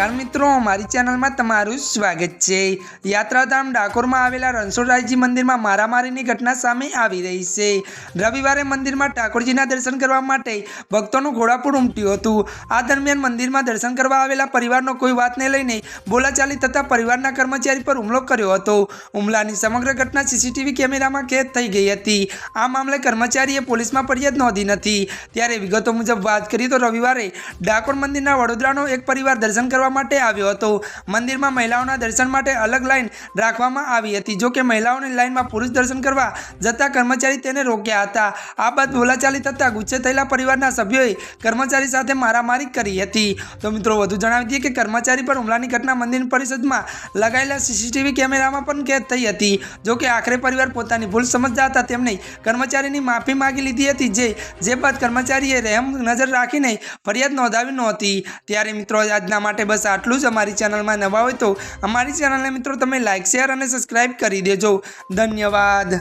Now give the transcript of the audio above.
नमस्कार मित्रों, हमारी चैनल में तमारुं स्वागत है। यात्राधाम डाकोर में आवेला रणछोड़रायजी मंदिर में मारामारीनी घटना सामे आवी रही है। रविवारे मंदिर में ठाकुरजीना दर्शन करवा माटे भक्तों घोड़ापूर उमट्युं हतुं। आ दरमियान मंदिर में दर्शन करवा आवेला परिवारनो कोई वातने लईने बोलाचाली थता परिवारना कर्मचारी पर हुमलो कर्यो हतो। हुमलानी समग्र घटना सीसीटीवी केमेरा में कैद थई गई हती। आ मामले कर्मचारीए पोलीस में फरियाद नोंधी नथी। त्यारे विगतो मुजब बात करीए तो रविवारे डाकोर मंदिरना वडोदरानो एक परिवार दर्शन करवा माटे आव्यो हतो। मंदिर में महिलाओना दर्शन माटे अलग लाइन राखवामां आवी हती। जो कि महिलाओनी लाइन में पुरुष दर्शन करवा जता कर्मचारी तेने रोक्या हता। आ बाद बोलाचाली थता गुस्से थयेला परिवारना सभ्योए कर्मचारी साथे मारामारी करी हती। तो मित्रों वधु जणावी दीए के कर्मचारी पर हुमलानी घटना मंदिर परिसर में लगायेला सीसीटीवी केमेरा में पण कैद थई हती। जो कि आखरे परिवार पोतानी भूल समझता हता तेमणे कर्मचारीनी माफी मांगी लीधी हती। जे बाद कर्मचारीए रहम नजर राखीने फरियाद नोंधावी नहोती। त्यारे मित्रों आजना माटे बस आटલું જ। અમારી ચેનલમાં નવા હોય તો અમારી ચેનલને મિત્રો તમે લાઈક શેર અને સબસ્ક્રાઇબ કરી દેજો। ધન્યવાદ।